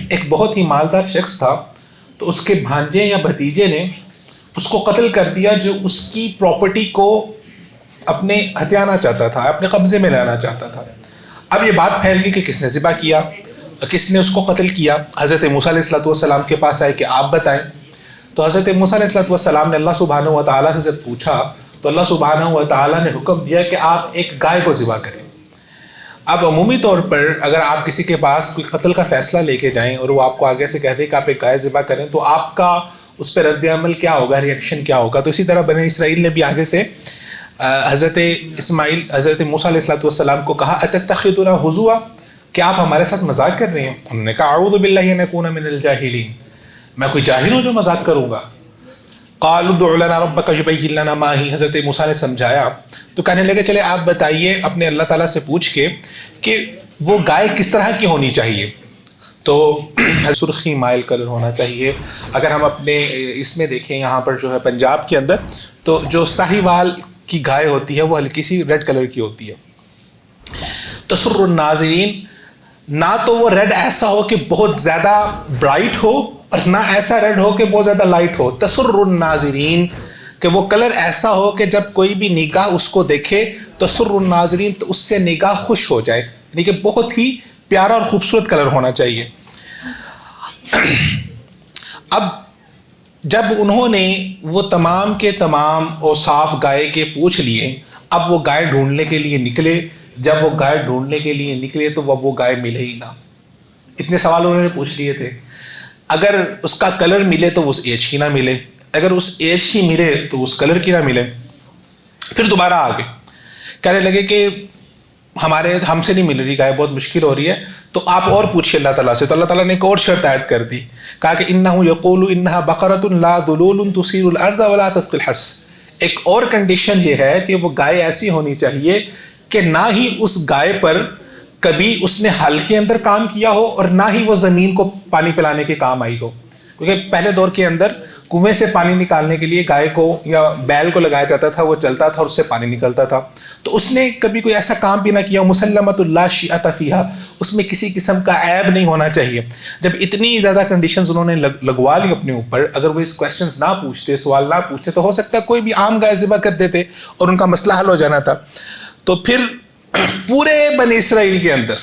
ایک بہت ہی مالدار شخص تھا، تو اس کے بھانجے یا بھتیجے نے اس کو قتل کر دیا جو اس کی پراپرٹی کو اپنے ہتھیانا چاہتا تھا، اپنے قبضے میں لانا چاہتا تھا۔ اب یہ بات پھیل گئی کہ کس نے ذبح کیا، کس نے اس کو قتل کیا۔ حضرت موسیٰ علیہ السلام کے پاس آئے کہ آپ بتائیں۔ تو حضرت موسیٰ علیہ السلام نے اللہ سبحانہ و تعالیٰ سے جب پوچھا تو اللہ سبحانہ و تعالیٰ نے حکم دیا کہ آپ ایک گائے کو ذبح کریں۔ اب عمومی طور پر اگر آپ کسی کے پاس کوئی قتل کا فیصلہ لے کے جائیں اور وہ آپ کو آگے سے کہہ دے کہ آپ ایک گائے ذبح کریں، تو آپ کا اس پہ رد عمل کیا ہوگا، ری ایکشن کیا ہوگا۔ تو اسی طرح بنی اسرائیل نے بھی آگے سے حضرت موسیٰ علیہ السلام کو کہا اتتخذنا ہزوا، کہ آپ ہمارے ساتھ مذاق کر رہے ہیں۔ انہوں نے کہا اعوذ باللہ ان اکون من الجاہلین، میں کوئی جاہل ہوں جو مذاق کروں گا۔ قالوا ادع لنا ربک یبین لنا ما ہی، حضرت موسیٰ نے سمجھایا تو کہنے لگے چلے آپ بتائیے اپنے اللہ تعالیٰ سے پوچھ کے کہ وہ گائے کس طرح کی ہونی چاہیے۔ تو سرخی مائل کلر ہونا چاہیے۔ اگر ہم اپنے اس میں دیکھیں یہاں پر جو ہے پنجاب کے اندر، تو جو ساہیوال کی گائے ہوتی ہے وہ ہلکی سی ریڈ کلر کی ہوتی ہے۔ تسر الناظرین، نہ تو وہ ریڈ ایسا ہو کہ بہت زیادہ برائٹ ہو اور نہ ایسا ریڈ ہو کہ بہت زیادہ لائٹ ہو۔ تسر الناظرین، کہ وہ کلر ایسا ہو کہ جب کوئی بھی نگاہ اس کو دیکھے تسر الناظرین تو اس سے نگاہ خوش ہو جائے، یعنی کہ بہت ہی پیارا اور خوبصورت کلر ہونا چاہیے۔ اب جب انہوں نے وہ تمام کے تمام اوصاف گائے کے پوچھ لیے، اب وہ گائے ڈھونڈنے کے لیے نکلے۔ جب وہ گائے ڈھونڈنے کے لیے نکلے تو وہ گائے ملے ہی نہ۔ اتنے سوال انہوں نے پوچھ لیے تھے، اگر اس کا کلر ملے تو اس ایج کی نہ ملے، اگر اس ایج کی ملے تو اس کلر کی نہ ملے۔ پھر دوبارہ آگے کہنے لگے کہ ہم سے نہیں مل رہی گائے، بہت مشکل ہو رہی ہے، تو آپ اور پوچھیے اللہ تعالیٰ سے۔ تو اللہ تعالیٰ نے ایک اور شرط عائد کر دی، کہا کہ انہ یقول انہا بقرۃ لا ذلول تثیر الارض ولا تسقی الحرث۔ ایک اور کنڈیشن یہ ہے کہ وہ گائے ایسی ہونی چاہیے کہ نہ ہی اس گائے پر کبھی اس نے ہل کے اندر کام کیا ہو اور نہ ہی وہ زمین کو پانی پلانے کے کام آئی ہو، کیونکہ پہلے دور کے اندر کنویں سے پانی نکالنے کے لیے گائے کو یا بیل کو لگایا جاتا تھا، وہ چلتا تھا اور اس سے پانی نکلتا تھا۔ تو اس نے کبھی کوئی ایسا کام بھی نہ کیا، مسلمۃ لا شیئۃ فیہا، اس میں کسی قسم کا عیب نہیں ہونا چاہیے۔ جب اتنی زیادہ کنڈیشنز انہوں نے لگوا لی اپنے اوپر، اگر وہ اس کویسچنز نہ پوچھتے، سوال نہ پوچھتے، تو ہو سکتا ہے کوئی بھی عام گائے ذبح کر دیتے اور ان کا مسئلہ حل ہو جانا تھا۔ تو پھر پورے بنی اسرائیل کے اندر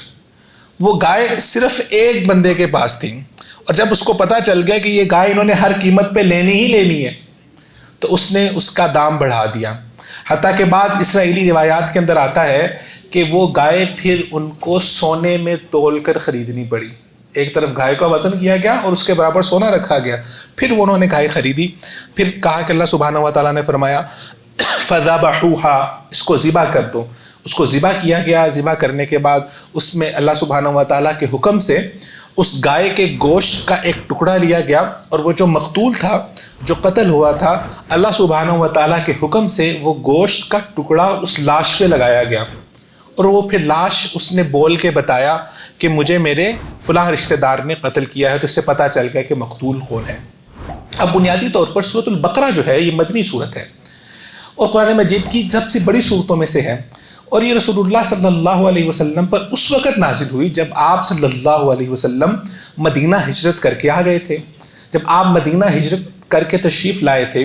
وہ گائے صرف ایک بندے کے پاس تھی، اور جب اس کو پتا چل گیا کہ یہ گائے انہوں نے ہر قیمت پہ لینی ہی لینی ہے، تو اس نے اس کا دام بڑھا دیا۔ حتیٰ کہ بعض اسرائیلی روایات کے اندر آتا ہے کہ وہ گائے پھر ان کو سونے میں تول کر خریدنی پڑی۔ ایک طرف گائے کا وزن کیا گیا اور اس کے برابر سونا رکھا گیا، پھر انہوں نے گائے خریدی۔ پھر کہا کہ اللہ سبحانہ و تعالیٰ نے فرمایا فَذَبَحُوهَا، اس کو ذبح کر دو۔ اس کو ذبح کیا گیا۔ ذبح کرنے کے بعد اس میں اللہ سبحانہ و تعالیٰ کے حکم سے اس گائے کے گوشت کا ایک ٹکڑا لیا گیا، اور وہ جو مقتول تھا، جو قتل ہوا تھا، اللہ سبحانہ و تعالیٰ کے حکم سے وہ گوشت کا ٹکڑا اس لاش پہ لگایا گیا، اور وہ پھر لاش اس نے بول کے بتایا کہ مجھے میرے فلاں رشتہ دار نے قتل کیا ہے، تو اس سے پتہ چل گیا کہ مقتول کون ہے۔ اب بنیادی طور پر سورۃ البقرہ جو ہے یہ مدنی سورت ہے اور قرآن مجید کی سب سے بڑی سورتوں میں سے ہے، اور یہ رسول اللہ صلی اللہ علیہ وسلم پر اس وقت نازل ہوئی جب آپ صلی اللہ علیہ وسلم مدینہ ہجرت کر کے آ گئے تھے۔ جب آپ مدینہ ہجرت کر کے تشریف لائے تھے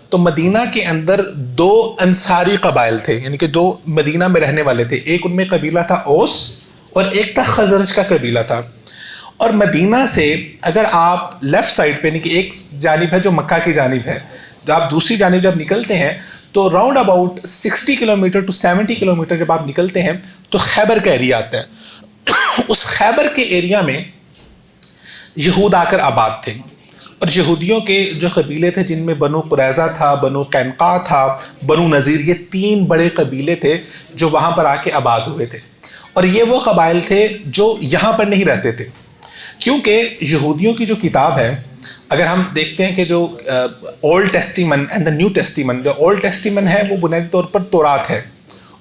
تو مدینہ کے اندر دو انصاری قبائل تھے، یعنی کہ جو مدینہ میں رہنے والے تھے۔ ایک ان میں قبیلہ تھا اوس اور ایک تھا خزرج کا قبیلہ تھا۔ اور مدینہ سے اگر آپ لیفٹ سائڈ پہ، یعنی کہ ایک جانب ہے جو مکہ کی جانب ہے، جب آپ دوسری جانب جب نکلتے ہیں تو round about 60 kilometre to 70 kilometre جب آپ نکلتے ہیں تو خیبر کا ایریا آتا ہے۔ اس خیبر کے ایریا میں یہود آ کر آباد تھے، اور یہودیوں کے جو قبیلے تھے جن میں بنو قریظہ تھا، بنو قینقاع تھا، بنو نذیر، یہ 3 بڑے قبیلے تھے جو وہاں پر آ کے آباد ہوئے تھے۔ اور یہ وہ قبائل تھے جو یہاں پر نہیں رہتے تھے، کیونکہ یہودیوں کی جو کتاب ہے، اگر ہم دیکھتے ہیں کہ جو old testament and the new testament, جو اولڈ ٹیسٹیمن ہے وہ بنیادی طور پر تورات ہے،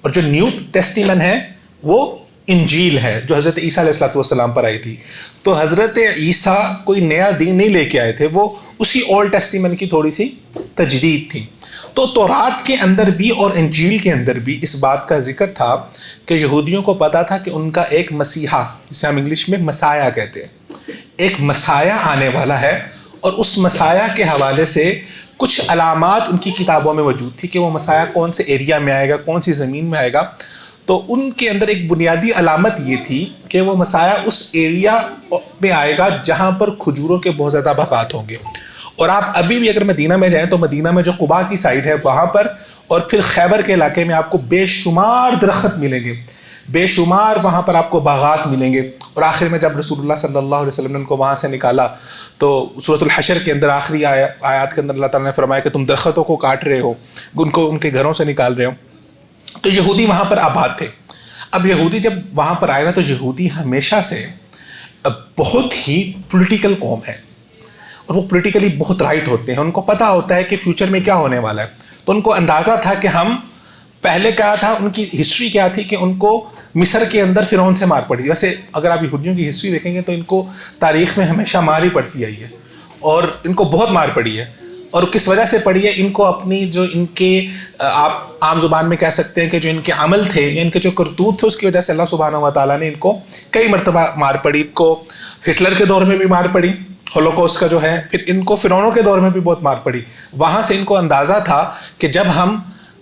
اور جو نیو ٹیسٹیمن ہے وہ انجیل ہے جو حضرت عیسیٰ علیہ السلام پر آئی تھی۔ تو حضرت عیسیٰ کوئی نیا دین نہیں لے کے آئے تھے، وہ اسی اولڈ ٹیسٹیمن کی تھوڑی سی تجدید تھی۔ تو تورات کے اندر بھی اور انجیل کے اندر بھی اس بات کا ذکر تھا کہ یہودیوں کو پتا تھا کہ ان کا ایک مسیحا، جسے ہم انگلش میں مسایا کہتے ہیں، ایک مسایہ آنے والا ہے، اور اس مسایہ کے حوالے سے کچھ علامات ان کی کتابوں میں موجود تھی کہ وہ مسایہ کون سے ایریا میں آئے گا، کون سی زمین میں آئے گا. تو ان کے اندر ایک بنیادی علامت یہ تھی کہ وہ مسایہ اس ایریا میں آئے گا جہاں پر کھجوروں کے بہت زیادہ باغات ہوں گے. اور آپ ابھی بھی اگر مدینہ میں جائیں تو مدینہ میں جو قباء کی سائڈ ہے وہاں پر اور پھر خیبر کے علاقے میں آپ کو بے شمار درخت ملیں گے، بے شمار وہاں پر آپ کو باغات ملیں گے. اور آخر میں جب رسول اللہ صلی اللہ علیہ وسلم نے ان کو وہاں سے نکالا تو سورۃ الحشر کے اندر آخری آیات کے اندر اللہ تعالیٰ نے فرمایا کہ تم درختوں کو کاٹ رہے ہو، ان کو ان کے گھروں سے نکال رہے ہو. تو یہودی وہاں پر آباد تھے. اب یہودی جب وہاں پر آئے نا تو یہودی ہمیشہ سے بہت ہی پولیٹیکل قوم ہے، اور وہ پولیٹیکلی بہت رائٹ ہوتے ہیں. ان کو پتہ ہوتا ہے کہ فیوچر میں کیا ہونے والا ہے. تو ان کو اندازہ تھا کہ ہم پہلے کیا تھا، ان کی ہسٹری کیا تھی کہ ان کو مصر کے اندر فرعون سے مار پڑی. ویسے اگر آپ یہودیوں کی ہسٹری دیکھیں گے تو ان کو تاریخ میں ہمیشہ مار ہی پڑتی آئی ہے، اور ان کو بہت مار پڑی ہے. اور کس وجہ سے پڑی ہے؟ ان کو اپنی جو ان کے آپ عام زبان میں کہہ سکتے ہیں کہ جو ان کے عمل تھے یا ان کے جو کرتوت تھے اس کی وجہ سے اللہ سبحانہ و تعالیٰ نے ان کو کئی مرتبہ مار پڑی. ان کو ہٹلر کے دور میں بھی مار پڑی، ہولوکوسٹ کا جو ہے، پھر ان کو فرعونوں کے دور میں بھی بہت مار پڑی. وہاں سے ان کو اندازہ تھا کہ جب ہم،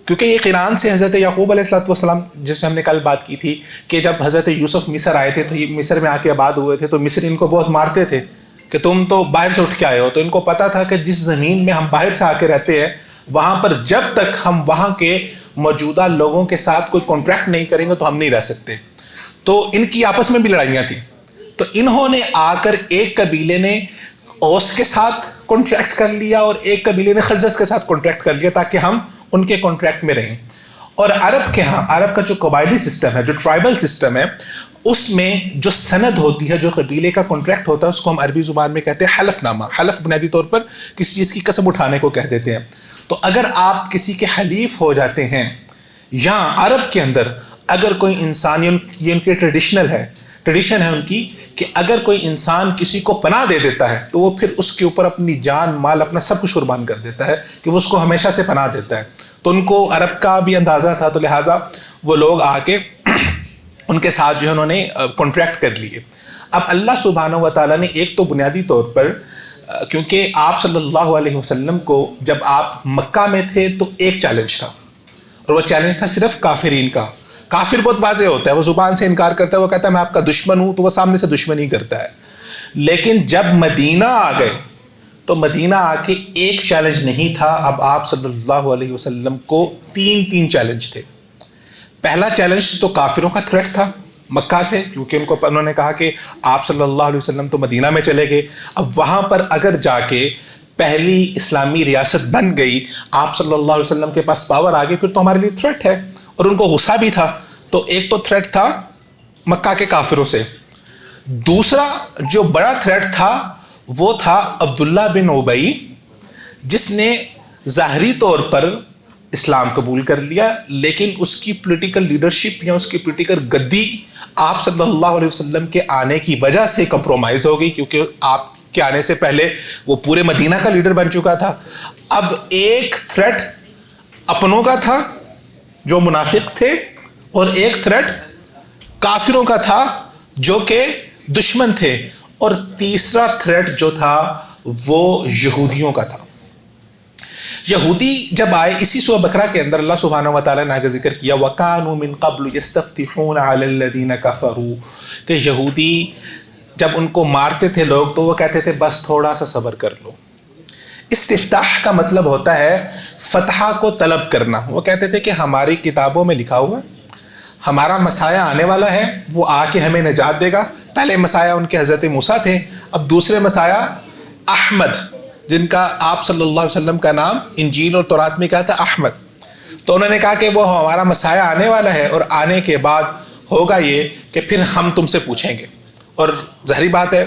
کیونکہ یہ قرآن سے حضرت یعقوب علیہ السلام جس سے ہم نے کل بات کی تھی کہ جب حضرت یوسف مصر آئے تھے تو یہ مصر میں آ کے آباد ہوئے تھے تو مصر ان کو بہت مارتے تھے کہ تم تو باہر سے اٹھ کے آئے ہو. تو ان کو پتا تھا کہ جس زمین میں ہم باہر سے آ کے رہتے ہیں وہاں پر جب تک ہم وہاں کے موجودہ لوگوں کے ساتھ کوئی کانٹریکٹ نہیں کریں گے تو ہم نہیں رہ سکتے. تو ان کی آپس میں بھی لڑائیاں تھیں. تو انہوں نے آ کر ایک قبیلے نے اوس کے ساتھ کانٹریکٹ کر لیا اور ایک قبیلے نے خزرج کے ساتھ کانٹریکٹ کر لیا تاکہ ہم ان کے کانٹریکٹ میں رہیں. اور عرب کے ہاں، عرب کا جو قبائلی سسٹم ہے، جو ٹرائبل سسٹم ہے، اس میں جو سند ہوتی ہے، جو قبیلے کا کانٹریکٹ ہوتا ہے، اس کو ہم عربی زبان میں کہتے ہیں حلف نامہ. حلف بنیادی طور پر کسی چیز کی قسم اٹھانے کو کہہ دیتے ہیں. تو اگر آپ کسی کے حلیف ہو جاتے ہیں، یا عرب کے اندر اگر کوئی انسان، یہ ان کے ٹریڈیشن ہے ان کی کہ اگر کوئی انسان کسی کو پناہ دے دیتا ہے تو وہ پھر اس کے اوپر اپنی جان مال اپنا سب کچھ قربان کر دیتا ہے کہ وہ اس کو ہمیشہ سے پناہ دیتا ہے. تو ان کو عرب کا بھی اندازہ تھا، تو لہٰذا وہ لوگ آ کے ان کے ساتھ جو ہے انہوں نے کانٹریکٹ کر لیے. اب اللہ سبحانہ و تعالیٰ نے ایک تو بنیادی طور پر، کیونکہ آپ صلی اللہ علیہ وسلم کو جب آپ مکہ میں تھے تو ایک چیلنج تھا، اور وہ چیلنج تھا صرف کافرین کا. کافر بہت واضح ہوتا ہے، وہ زبان سے انکار کرتا ہے، وہ کہتا ہے میں آپ کا دشمن ہوں، تو وہ سامنے سے دشمنی کرتا ہے. لیکن جب مدینہ آ گئے تو مدینہ آ کے ایک چیلنج نہیں تھا، اب آپ صلی اللہ علیہ وسلم کو تین چیلنج تھے. پہلا چیلنج تو کافروں کا تھریٹ تھا مکہ سے، کیونکہ انہوں نے کہا کہ آپ صلی اللہ علیہ وسلم تو مدینہ میں چلے گئے، اب وہاں پر اگر جا کے پہلی اسلامی ریاست بن گئی، آپ صلی اللہ علیہ وسلم کے پاس پاور آ گئی، پھر تو ہمارے لیے تھریٹ ہے. اور ان کو غصہ بھی تھا. تو ایک تو تھریٹ تھا مکہ کے کافروں سے. دوسرا جو بڑا تھریٹ تھا وہ تھا عبداللہ بن ابی، جس نے ظاہری طور پر اسلام قبول کر لیا لیکن اس کی پولیٹیکل لیڈرشپ یا اس کی پولیٹیکل گدی آپ صلی اللہ علیہ وسلم کے آنے کی وجہ سے کمپرومائز ہو گئی، کیونکہ آپ کے آنے سے پہلے وہ پورے مدینہ کا لیڈر بن چکا تھا. اب ایک تھریٹ اپنوں کا تھا جو منافق تھے، اور ایک تھریٹ کافروں کا تھا جو کہ دشمن تھے، اور تیسرا تھریٹ جو تھا وہ یہودیوں کا تھا. یہودی جب آئے، اسی سورہ بقرہ کے اندر اللہ سبحانہ و تعالیٰ نے آگے ذکر کیا وَكَانُوا مِن قَبْلُ يَسْتَفْتِحُونَ عَلَى الَّذِينَ كَفَرُوا، کہ یہودی جب ان کو مارتے تھے لوگ تو وہ کہتے تھے بس تھوڑا سا صبر کر لو. استفتاح کا مطلب ہوتا ہے فتح کو طلب کرنا. وہ کہتے تھے کہ ہماری کتابوں میں لکھا ہوا ہے ہمارا مسایہ آنے والا ہے، وہ آ کے ہمیں نجات دے گا. پہلے مسایہ ان کے حضرت موسیٰ تھے، اب دوسرے مسایہ احمد، جن کا آپ صلی اللہ علیہ وسلم کا نام انجیل اور تورات میں کیا تھا؟ احمد. تو انہوں نے کہا کہ وہ ہمارا مسایہ آنے والا ہے، اور آنے کے بعد ہوگا یہ کہ پھر ہم تم سے پوچھیں گے. اور ظاہری بات ہے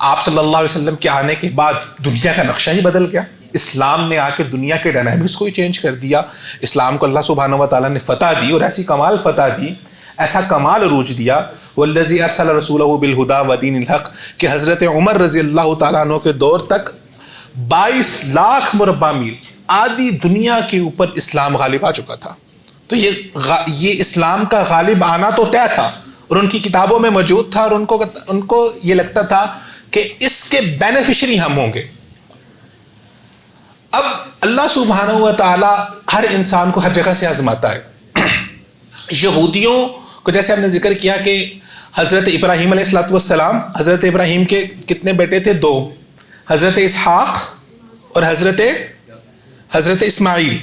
آپ صلی اللہ علیہ وسلم کے آنے کے بعد دنیا کا نقشہ ہی بدل گیا. اسلام نے آ کے دنیا کے ڈائنامکس کو ہی چینج کر دیا. اسلام کو اللہ سبحانہ و تعالیٰ نے فتح دی، اور ایسی کمال فتح دی، ایسا کمال عروج دیا. والذی ارسل رسولہ بالہدی ودین الحق، کہ حضرت عمر رضی اللہ تعالیٰ عنہ کے دور تک 22 لاکھ مربع میل آدھی دنیا کے اوپر اسلام غالب آ چکا تھا. تو یہ اسلام کا غالب آنا تو طے تھا، اور ان کی کتابوں میں موجود تھا، اور ان کو یہ لگتا تھا کہ اس کے بینیفیشری ہم ہوں گے. اب اللہ سبحانہ و تعالی ہر انسان کو ہر جگہ سے آزماتا ہے. یہودیوں کو جیسے ہم نے ذکر کیا کہ حضرت ابراہیم علیہ الصلوۃ والسلام، حضرت ابراہیم کے کتنے بیٹے تھے؟ 2، حضرت اسحاق اور حضرت اسماعیل.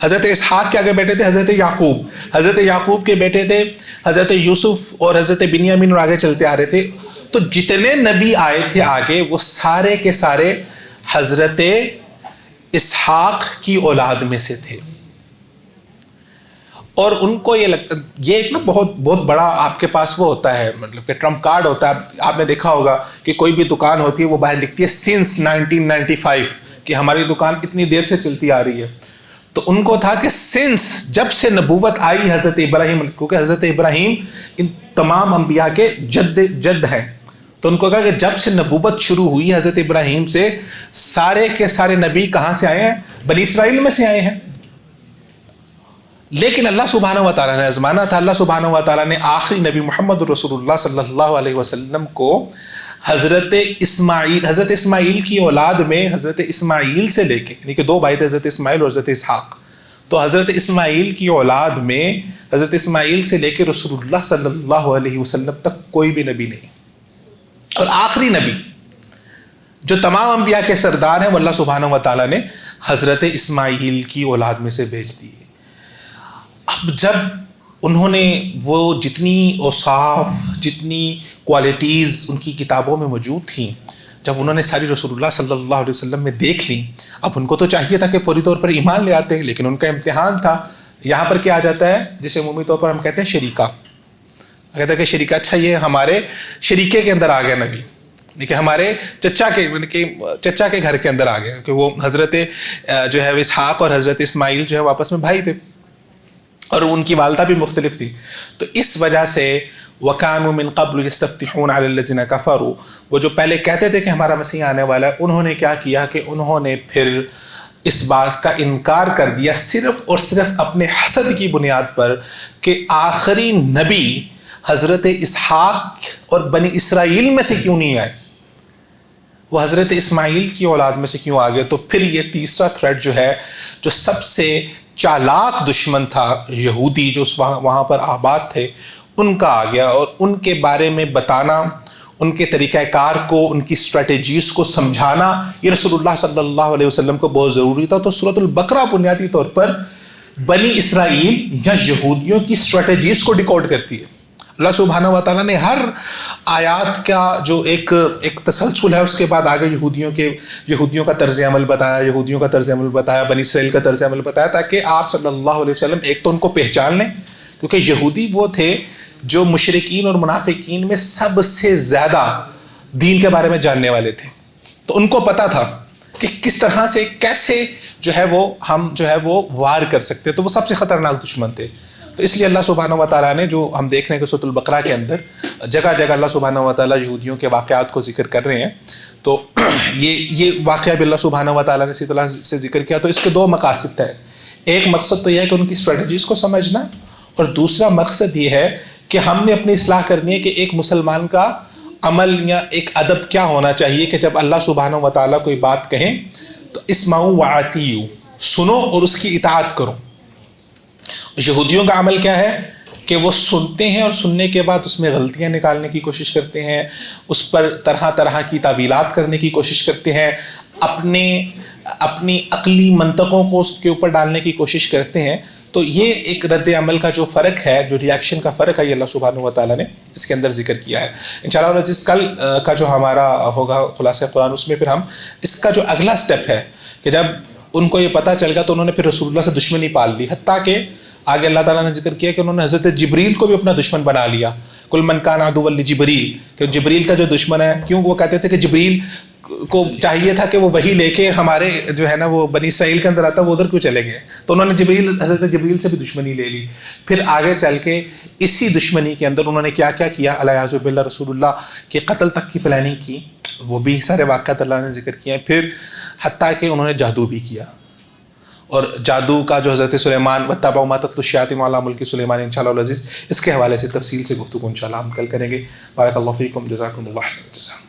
حضرت اسحاق کے آگے بیٹے تھے حضرت یعقوب، حضرت یعقوب کے بیٹے تھے حضرت یوسف اور حضرت بنیامین، اور آگے چلتے آ رہے تھے. تو جتنے نبی آئے تھے آگے وہ سارے کے سارے حضرت اسحاق کی اولاد میں سے تھے. اور ان کو یہ لگتا، یہ ایک نا بہت بڑا آپ کے پاس وہ ہوتا ہے، مطلب کہ ٹرمپ کارڈ ہوتا ہے. آپ نے دیکھا ہوگا کہ کوئی بھی دکان ہوتی ہے وہ باہر لکھتی ہے سنس 1995 کہ ہماری دکان اتنی دیر سے چلتی آ رہی ہے. تو ان کو تھا کہ سنس جب سے نبوت آئی حضرت ابراہیم، کیونکہ حضرت ابراہیم ان تمام انبیاء کے جد ہیں، تو ان کو کہا کہ جب سے نبوت شروع ہوئی حضرت ابراہیم سے سارے کے سارے نبی کہاں سے آئے ہیں؟ بنی اسرائیل میں سے آئے ہیں. لیکن اللہ سبحانہ و تعالیٰ نے آزمانا تھا. اللہ سبحانہ و تعالیٰ نے آخری نبی محمد رسول اللہ صلی اللہ علیہ وسلم کو حضرت اسماعیل کی اولاد میں، حضرت اسماعیل سے لے کے، یعنی کہ 2 بھائی تھے حضرت اسماعیل اور حضرت اسحاق، تو حضرت اسماعیل کی اولاد میں حضرت اسماعیل سے لے کے رسول اللہ صلی اللہ علیہ وسلم تک کوئی بھی نبی نہیں. اور آخری نبی جو تمام انبیاء کے سردار ہیں وہ اللہ سبحانہ و تعالیٰ نے حضرت اسماعیل کی اولاد میں سے بھیج دی. اب جب انہوں نے وہ جتنی اوصاف، جتنی کوالٹیز ان کی کتابوں میں موجود تھیں، جب انہوں نے ساری رسول اللہ صلی اللہ علیہ وسلم میں دیکھ لیں، اب ان کو تو چاہیے تھا کہ فوری طور پر ایمان لے آتے، لیکن ان کا امتحان تھا. یہاں پر کیا آ جاتا ہے جسے عمومی طور پر ہم کہتے ہیں شریکہ. کہتے ہیں کہ شریکہ، اچھا یہ ہمارے شریکے کے اندر آ گیا نبی، کہ ہمارے چچا کے گھر کے اندر آ گیا، کہ وہ حضرت جو ہے اسحاق اور حضرت اسماعیل جو ہے وہ آپس میں بھائی تھے اور ان کی والدہ بھی مختلف تھی. تو اس وجہ سے وَكَانُوا مِن قَبْلُ يَسْتَفْتِحُونَ عَلَى الَّذِينَ كَفَرُوا، وہ جو پہلے کہتے تھے کہ ہمارا مسیح آنے والا ہے، انہوں نے کیا کیا کہ انہوں نے پھر اس بات کا انکار کر دیا صرف اور صرف اپنے حسد کی بنیاد پر کہ آخری نبی حضرت اسحاق اور بنی اسرائیل میں سے کیوں نہیں آئے، وہ حضرت اسماعیل کی اولاد میں سے کیوں آ گئے. تو پھر یہ تیسرا تھریٹ جو ہے، جو سب سے چالاک دشمن تھا یہودی جو وہاں پر آباد تھے، ان کا آ گیا. اور ان کے بارے میں بتانا، ان کے طریقہ کار کو، ان کی اسٹریٹجیز کو سمجھانا، یہ رسول اللہ صلی اللہ علیہ وسلم کو بہت ضروری تھا. تو سورۃ البقرہ بنیادی طور پر بنی اسرائیل یا یہودیوں کی اسٹریٹجیز کو ڈیکوڈ کرتی ہے. اللہ سبحانہ و تعالیٰ نے ہر آیات کا جو ایک تسلسل ہے، اس کے بعد آگے یہودیوں کا طرز عمل بتایا، بنی اسرائیل کا طرز عمل بتایا، تاکہ آپ صلی اللہ علیہ وسلم ایک تو ان کو پہچان لیں، کیونکہ یہودی وہ تھے جو مشرکین اور منافقین میں سب سے زیادہ دین کے بارے میں جاننے والے تھے. تو ان کو پتا تھا کہ کس طرح سے کیسے جو ہے وہ ہم جو ہے وہ وار کر سکتے، تو وہ سب سے خطرناک دشمن تھے. تو اس لیے اللہ سبحانہ و تعالیٰ نے، جو ہم دیکھ رہے ہیں کہ سورۃ البقرہ کے اندر جگہ جگہ اللہ سبحانہ و تعالیٰ یہودیوں کے واقعات کو ذکر کر رہے ہیں. تو یہ واقعہ بھی اللہ سبحانہ و تعالیٰ نے اسی طرح سے ذکر کیا. تو اس کے 2 مقاصد ہیں. ایک مقصد تو یہ ہے کہ ان کی اسٹریٹجیز کو سمجھنا، اور دوسرا مقصد یہ ہے کہ ہم نے اپنی اصلاح کرنی ہے کہ ایک مسلمان کا عمل یا ایک ادب کیا ہونا چاہیے کہ جب اللہ سبحانہ و تعالیٰ کوئی بات کہیں تو اسمعوا وأطیعوا، سنو اور اس کی اطاعت کرو. یہودیوں کا عمل کیا ہے کہ وہ سنتے ہیں اور سننے کے بعد اس میں غلطیاں نکالنے کی کوشش کرتے ہیں، اس پر طرح طرح کی تعویلات کرنے کی کوشش کرتے ہیں، اپنی عقلی منطقوں کو اس کے اوپر ڈالنے کی کوشش کرتے ہیں. تو یہ ایک رد عمل کا جو فرق ہے، جو ریاکشن کا فرق ہے، یہ اللہ سبحانہ و تعالیٰ نے اس کے اندر ذکر کیا ہے. انشاءاللہ العزیز کل کا جو ہمارا ہوگا خلاصہ قرآن، اس میں پھر ہم اس کا جو اگلا سٹیپ ہے کہ جب ان کو یہ پتہ چل گیا تو انہوں نے پھر رسول اللہ سے دشمنی پال لی، حتیٰ کہ آگے اللہ تعالیٰ نے ذکر کیا کہ انہوں نے حضرت جبریل کو بھی اپنا دشمن بنا لیا. کل من کان عدوا لجبریل، کہ جبریل کا جو دشمن ہے، کیوں وہ کہتے تھے کہ جبریل کو چاہیے تھا کہ وہ وہی لے کے ہمارے جو ہے نا وہ بنی اسرائیل کے اندر آتا، وہ ادھر کیوں چلے گئے؟ تو انہوں نے حضرت جبریل سے بھی دشمنی لے لی. پھر آگے چل کے اسی دشمنی کے اندر انہوں نے کیا کیا کیا، الیاذ باللہ رسول اللہ کے قتل تک کی پلاننگ کی، وہ بھی سارے واقعات اللہ نے ذکر کیے ہیں. پھر حتیٰ کہ انہوں نے جادو بھی کیا، اور جادو کا جو حضرت سلیمان واتبعوا ما تتلو الشیاطین علی ملک سلیمان، انشاءاللہ العزیز اس کے حوالے سے تفصیل سے گفتگو انشاءاللہ ہم کل کریں گے. بارک اللہ فیکم، جزاکم اللہ خیر.